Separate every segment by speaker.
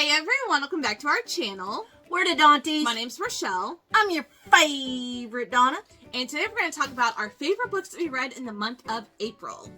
Speaker 1: Hey everyone, welcome back to our channel.
Speaker 2: We're the Dawnties.
Speaker 1: My name's Rochelle.
Speaker 2: I'm your favorite Donna.
Speaker 1: And today we're going to talk about our favorite books that we read in the month of April.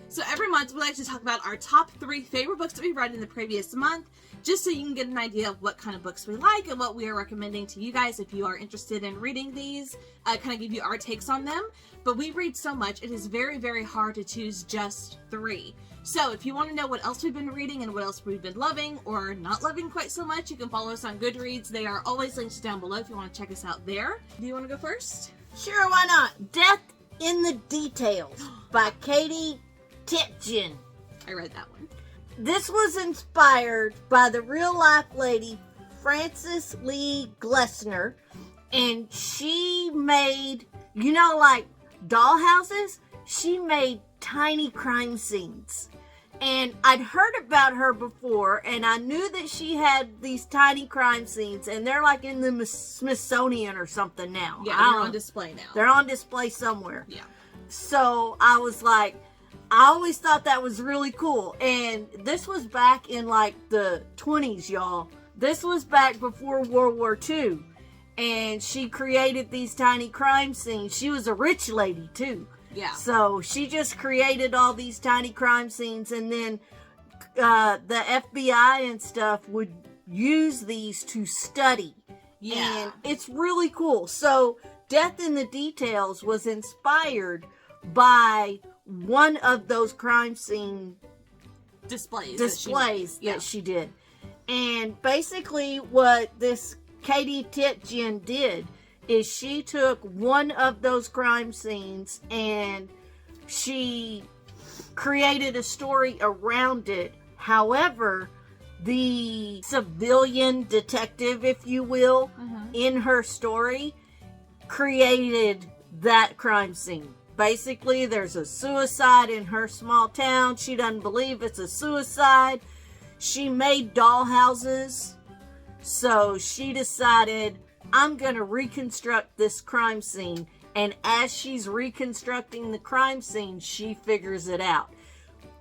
Speaker 1: So every month we like to talk about our top 3 favorite books that we read in the previous month, just so you can get an idea of what kind of books we like and what we are recommending to you guys if you are interested in reading these, kind of give you our takes on them. But we read so much, it is very, very hard to choose just 3. So if you want to know what else we've been reading and what else we've been loving or not loving quite so much, you can follow us on Goodreads. They are always linked down below if you want to check us out there. Do you want to go first?
Speaker 2: Sure, why not? Death in the Details by Katie Titchin.
Speaker 1: I read that one.
Speaker 2: This was inspired by the real-life lady Frances Lee Glessner, and she made, like dollhouses? She made tiny crime scenes. And I'd heard about her before, and I knew that she had these tiny crime scenes, and they're like in the Smithsonian or something now.
Speaker 1: Yeah, they're on display now.
Speaker 2: They're on display somewhere.
Speaker 1: Yeah.
Speaker 2: So I was like, I always thought that was really cool. And this was back in like the 20s, y'all. This was back before World War II. And she created these tiny crime scenes. She was a rich lady too.
Speaker 1: Yeah.
Speaker 2: So she just created all these tiny crime scenes, and then the FBI and stuff would use these to study.
Speaker 1: Yeah.
Speaker 2: And it's really cool. So Death in the Details was inspired by one of those crime scene
Speaker 1: displays
Speaker 2: that she did. And basically what this Katie Titchin did is she took one of those crime scenes and she created a story around it. However, the civilian detective, if you will, in her story created that crime scene. Basically, there's a suicide in her small town. She doesn't believe it's a suicide. She made dollhouses. So she decided, I'm going to reconstruct this crime scene. And as she's reconstructing the crime scene, she figures it out.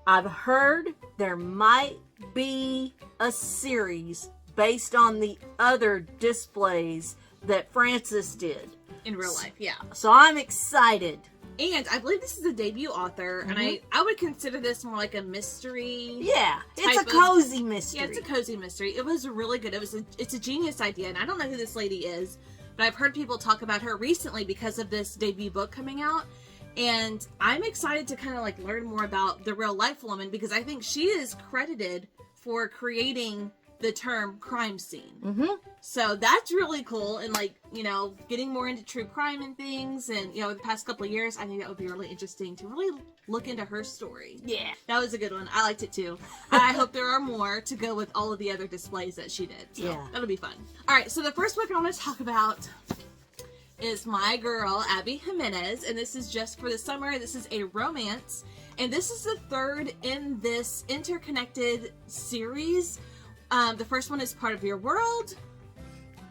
Speaker 2: I've heard there might be a series based on the other displays that Frances did.
Speaker 1: In real life, yeah.
Speaker 2: So I'm excited.
Speaker 1: And I believe this is a debut author, and I would consider this more like a mystery.
Speaker 2: Yeah, it's a cozy mystery.
Speaker 1: Yeah, it's a cozy mystery. It was really good. It's a genius idea, and I don't know who this lady is, but I've heard people talk about her recently because of this debut book coming out, and I'm excited to kind of like learn more about the real life woman because I think she is credited for creating the term crime scene. So that's really cool, and like, getting more into true crime and things, and the past couple of years, I think that would be really interesting to really look into her story.
Speaker 2: Yeah.
Speaker 1: That was a good one. I liked it too. I hope there are more to go with all of the other displays that she did. So
Speaker 2: yeah.
Speaker 1: That'll be fun. Alright, so the first book I want to talk about is my girl, Abby Jimenez, and this is just for the summer. This is a romance, and this is the third in this interconnected series. The first one is Part of Your World.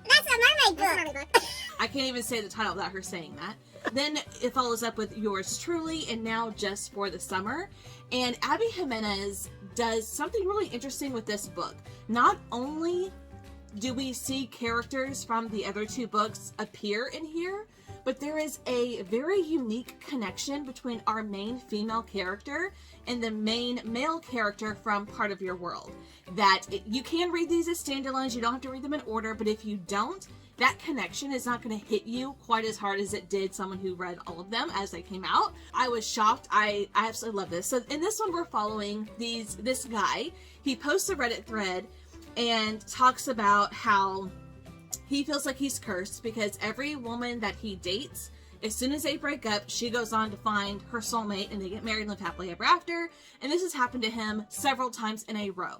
Speaker 3: That's a mermaid book.
Speaker 1: I can't even say the title without her saying that. Then it follows up with Yours Truly, and now Just for the Summer. And Abby Jimenez does something really interesting with this book. Not only do we see characters from the other 2 books appear in here, but there is a very unique connection between our main female character and the main male character from Part of Your World. You can read these as standalones, you don't have to read them in order, but if you don't, that connection is not going to hit you quite as hard as it did someone who read all of them as they came out. I was shocked. I absolutely love this. So in this one, we're following this guy. He posts a Reddit thread and talks about how he feels like he's cursed because every woman that he dates, as soon as they break up, she goes on to find her soulmate and they get married and live happily ever after. And this has happened to him several times in a row.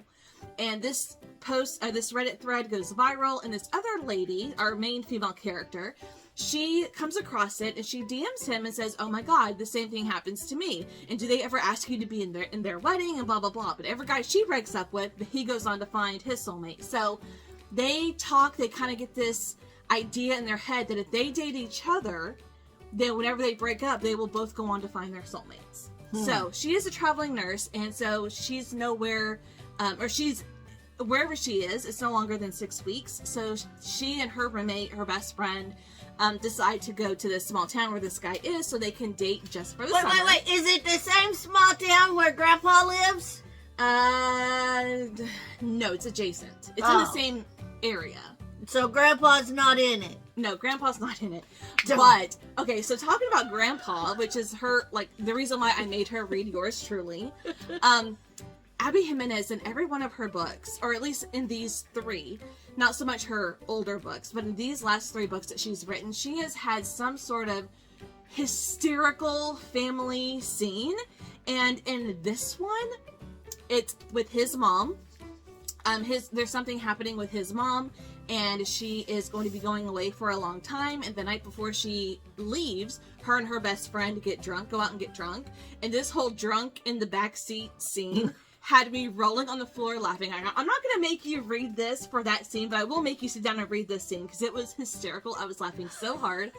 Speaker 1: And this this Reddit thread goes viral, and this other lady, our main female character, she comes across it and she DMs him and says, oh my god, the same thing happens to me. And do they ever ask you to be in their wedding and blah, blah, blah. But every guy she breaks up with, he goes on to find his soulmate. So they talk, they kind of get this idea in their head that if they date each other, then whenever they break up, they will both go on to find their soulmates. So she is a traveling nurse, and so she's nowhere, or she's wherever she is, it's no longer than 6 weeks. So she and her roommate, her best friend, decide to go to this small town where this guy is so they can date just for the summer.
Speaker 2: Wait. Is it the same small town where Grandpa lives?
Speaker 1: No, it's adjacent. It's in the same area.
Speaker 2: So Grandpa's not in it.
Speaker 1: No, Grandpa's not in it. But, okay, so talking about Grandpa, which is her, like, the reason why I made her read Yours Truly, Abby Jimenez, in every one of her books, or at least in these 3, not so much her older books, but in these last 3 books that she's written, she has had some sort of hysterical family scene. And in this one, it's with his mom. There's something happening with his mom, and she is going to be going away for a long time, and the night before she leaves, her and her best friend go out and get drunk, and this whole drunk in the backseat scene had me rolling on the floor laughing. I'm not going to make you read this for that scene, but I will make you sit down and read this scene, because it was hysterical. I was laughing so hard.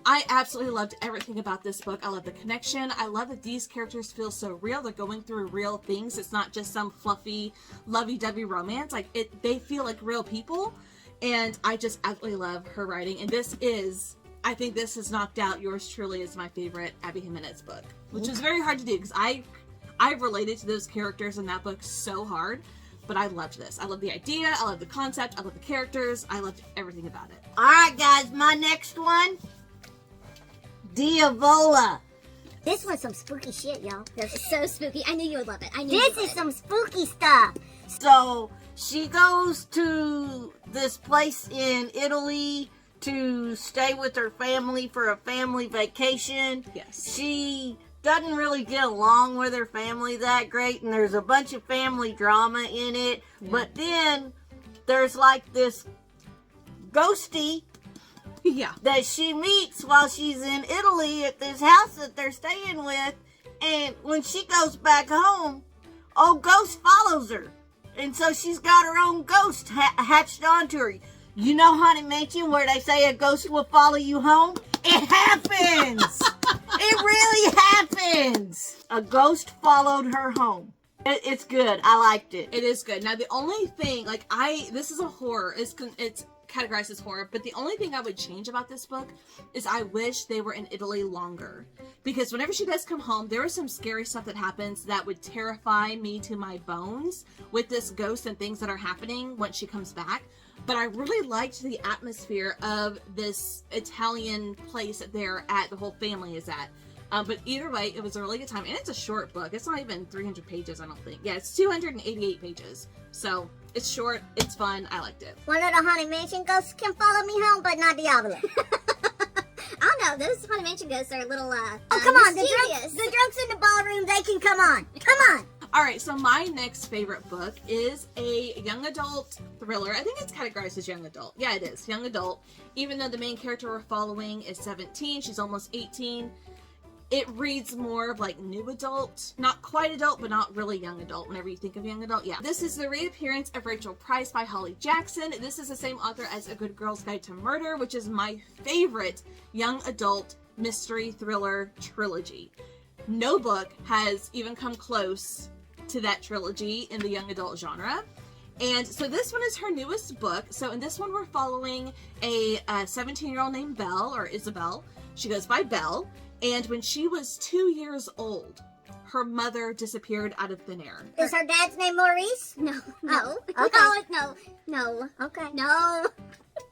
Speaker 1: I absolutely loved everything about this book. I love the connection. I love that these characters feel so real. They're going through real things. It's not just some fluffy, lovey-dovey romance. They feel like real people. And I just absolutely love her writing. And I think this has knocked out Yours Truly as my favorite Abby Jimenez book, which is very hard to do because I related to those characters in that book so hard. But I loved this. I love the idea. I love the concept. I love the characters. I loved everything about it.
Speaker 2: All right, guys, my next one, Diavola.
Speaker 3: This one's some spooky shit, y'all.
Speaker 4: This is so spooky. I knew you would love it.
Speaker 3: This is some spooky stuff.
Speaker 2: So she goes to this place in Italy to stay with her family for a family vacation.
Speaker 1: Yes.
Speaker 2: She doesn't really get along with her family that great, and there's a bunch of family drama in it. Yeah. But then there's like this ghosty that she meets while she's in Italy at this house that they're staying with, and when she goes back home, old ghost follows her, and so she's got her own ghost hatched onto her. You know Haunted Mansion where they say a ghost will follow you home? It happens! It really happens! A ghost followed her home. It's good. I liked it.
Speaker 1: It is good. Now, the only thing, this is a horror. It's categorized as horror, but the only thing I would change about this book is I wish they were in Italy longer. Because whenever she does come home, there is some scary stuff that happens that would terrify me to my bones with this ghost and things that are happening once she comes back. But I really liked the atmosphere of this Italian place that the whole family is at. But either way, it was a really good time. And it's a short book. It's not even 300 pages, I don't think. Yeah, it's 288 pages. So, it's short, it's fun, I liked it.
Speaker 3: One of the Haunted Mansion ghosts can follow me home, but not Diablo.
Speaker 4: I don't know, those Haunted Mansion ghosts are a little,
Speaker 3: come on, the drunks in the ballroom, they can come on. Come on!
Speaker 1: Alright, so my next favorite book is a young adult thriller. I think it's categorized as young adult. Yeah, it is, young adult. Even though the main character we're following is 17, she's almost 18. It reads more of like new adult, not quite adult, but not really young adult whenever you think of young adult. Yeah. This is the reappearance of Rachel Price by Holly Jackson. This is the same author as A Good Girl's Guide to Murder, which is my favorite young adult mystery thriller trilogy. No book has even come close to that trilogy in the young adult genre. And so this one is her newest book. So in this one, we're following a 17-year-old named Belle, or Isabel. She goes by Belle. And when she was 2 years old, her mother disappeared out of thin air.
Speaker 3: Is her dad's name Maurice?
Speaker 4: No.
Speaker 3: Okay.
Speaker 4: No.
Speaker 3: Okay.
Speaker 4: No.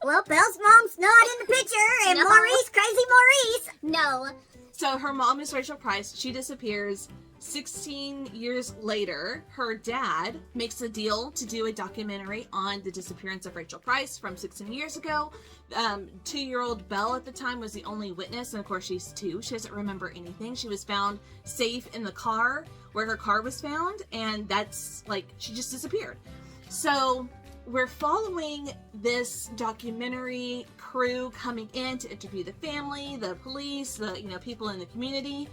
Speaker 3: Well, Belle's mom's not in the picture, and
Speaker 4: No.
Speaker 3: Maurice, crazy Maurice.
Speaker 4: No.
Speaker 1: So her mom is Rachel Price. She disappears. 16 years later, her dad makes a deal to do a documentary on the disappearance of Rachel Price from 16 years ago. 2-year-old Belle at the time was the only witness, and of course she's 2. She doesn't remember anything. She was found safe in the car where her car was found, and that's she just disappeared. So we're following this documentary crew coming in to interview the family, the police, the people in the community.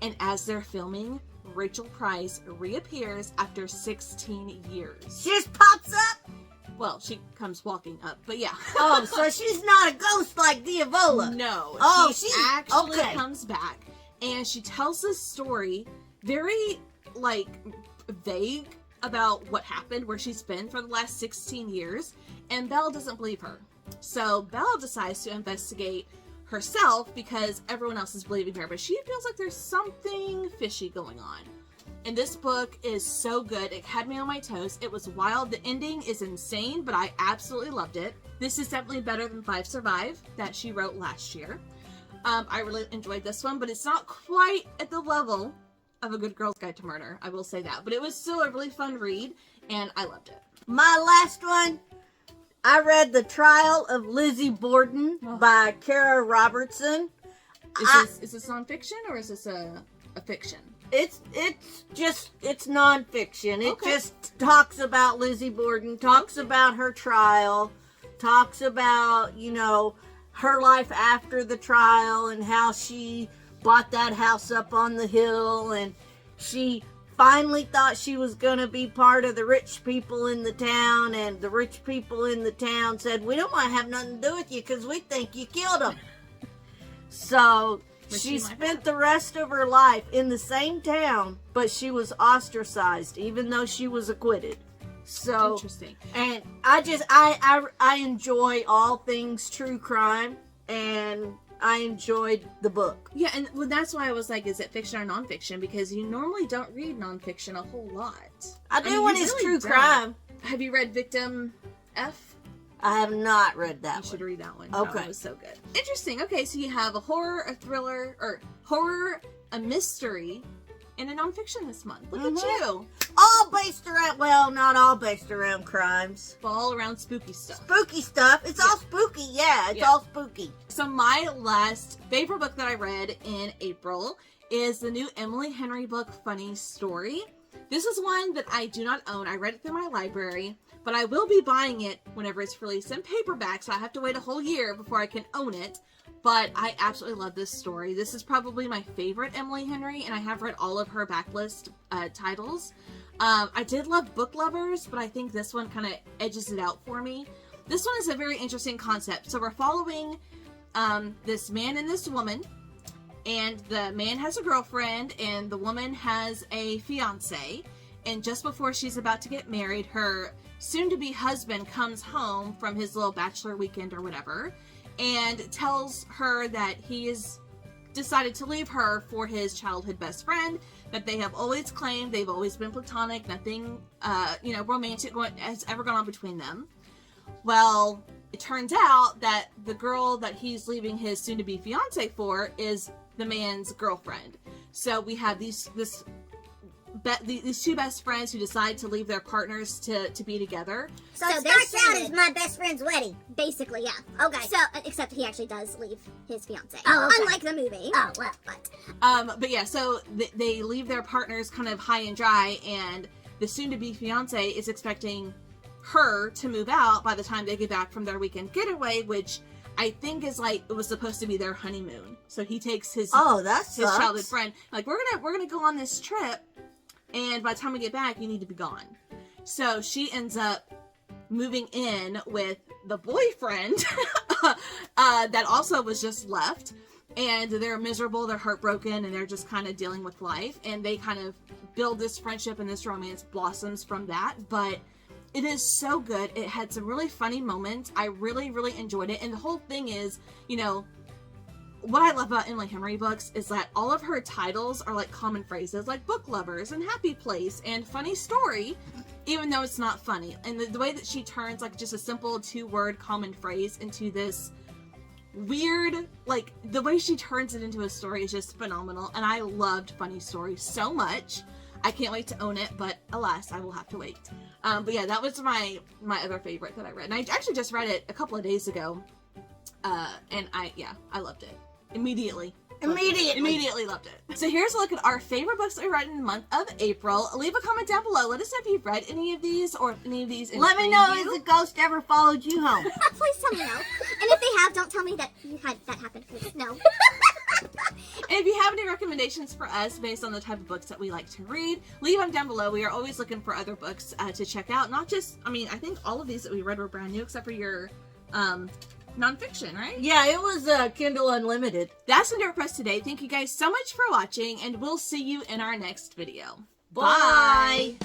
Speaker 1: And as they're filming, Rachel Price reappears after 16 years.
Speaker 2: She just pops up?
Speaker 1: Well, she comes walking up, but yeah.
Speaker 2: Oh, so she's not a ghost like Diavola.
Speaker 1: No.
Speaker 2: Oh,
Speaker 1: she actually comes back, and she tells this story very, vague, about what happened, where she's been for the last 16 years, and Belle doesn't believe her. So Belle decides to investigate herself because everyone else is believing her, but she feels like there's something fishy going on. And this book is so good. It had me on my toes. It was wild. The ending is insane, but I absolutely loved it. This is definitely better than 5 Survive that she wrote last year. I really enjoyed this one, but it's not quite at the level of A Good Girl's Guide to Murder. I will say that. But it was still a really fun read, and I loved it.
Speaker 2: My last one, I read The Trial of Lizzie Borden by Kara Robertson.
Speaker 1: Is this nonfiction or is this a fiction?
Speaker 2: It's nonfiction. It just talks about Lizzie Borden, talks about her trial, talks about, you know, her life after the trial and how she bought that house up on the hill, and she finally thought she was going to be part of the rich people in the town, and the rich people in the town said, we don't want to have nothing to do with you because we think you killed them. So she spent the rest of her life in the same town, but she was ostracized even though she was acquitted. So
Speaker 1: interesting.
Speaker 2: And I enjoy all things true crime, and I enjoyed the book.
Speaker 1: Yeah, and that's why I was like, is it fiction or nonfiction? Because you normally don't read nonfiction a whole lot.
Speaker 2: I do when it's true crime.
Speaker 1: Have you read Victim F?
Speaker 2: I have not read that one.
Speaker 1: You should read that one.
Speaker 2: Okay.
Speaker 1: That one was so good. Interesting. Okay, so you have a horror, a thriller, or horror, a mystery, and a nonfiction this month. Look at you.
Speaker 2: All based around, well, not all based around crimes.
Speaker 1: All around spooky stuff.
Speaker 2: Spooky stuff. It's all spooky. Yeah, it's all spooky.
Speaker 1: So my last favorite book that I read in April is the new Emily Henry book, Funny Story. This is one that I do not own. I read it through my library, but I will be buying it whenever it's released in paperback, so I have to wait a whole year before I can own it. But I absolutely love this story. This is probably my favorite Emily Henry, and I have read all of her backlist titles. I did love Book Lovers, but I think this one kind of edges it out for me. This one is a very interesting concept. So we're following this man and this woman, and the man has a girlfriend, and the woman has a fiance. And just before she's about to get married, her soon-to-be husband comes home from his little bachelor weekend or whatever, and tells her that he has decided to leave her for his childhood best friend, that they have always claimed, they've always been platonic, nothing, romantic has ever gone on between them. Well, it turns out that the girl that he's leaving his soon-to-be fiance for is the man's girlfriend. So we have these two best friends who decide to leave their partners to be together.
Speaker 3: So it starts out as my best friend's wedding.
Speaker 4: Basically, yeah.
Speaker 3: Okay.
Speaker 4: So, except he actually does leave his fiance.
Speaker 3: Oh, okay.
Speaker 4: Unlike the movie.
Speaker 3: Oh, well, but.
Speaker 1: But yeah, so they leave their partners kind of high and dry, and the soon-to-be fiance is expecting her to move out by the time they get back from their weekend getaway, which I think is like, it was supposed to be their honeymoon. So he takes his childhood friend, like, we're gonna go on this trip, and by the time we get back, you need to be gone. So she ends up moving in with the boyfriend that also was just left. And they're miserable, they're heartbroken, and they're just kind of dealing with life. And they kind of build this friendship, and this romance blossoms from that. But it is so good. It had some really funny moments. I really, really enjoyed it. And the whole thing is, you know, what I love about Emily Henry books is that all of her titles are like common phrases, like Book Lovers and Happy Place and Funny Story, even though it's not funny. And the way that she turns like just a simple 2-word common phrase into this weird, like, the way she turns it into a story is just phenomenal. And I loved Funny Story so much. I can't wait to own it, but alas, I will have to wait. But yeah, that was my other favorite that I read. And I actually just read it a couple of days ago. And I loved it. Immediately loved it. So here's a look at our favorite books that we read in the month of April. Leave a comment down below. Let us know if you've read any of these, or if any of these
Speaker 2: Let me know if the ghost ever followed you home.
Speaker 4: Please tell me no. And if they have, don't tell me that you had that happen. Please. No.
Speaker 1: And if you have any recommendations for us based on the type of books that we like to read, leave them down below. We are always looking for other books to check out. Not just, I think all of these that we read were brand new, except for your nonfiction, right?
Speaker 2: Yeah, it was Kindle Unlimited.
Speaker 1: That's going to do it for us today. Thank you guys so much for watching, and we'll see you in our next video.
Speaker 2: Bye.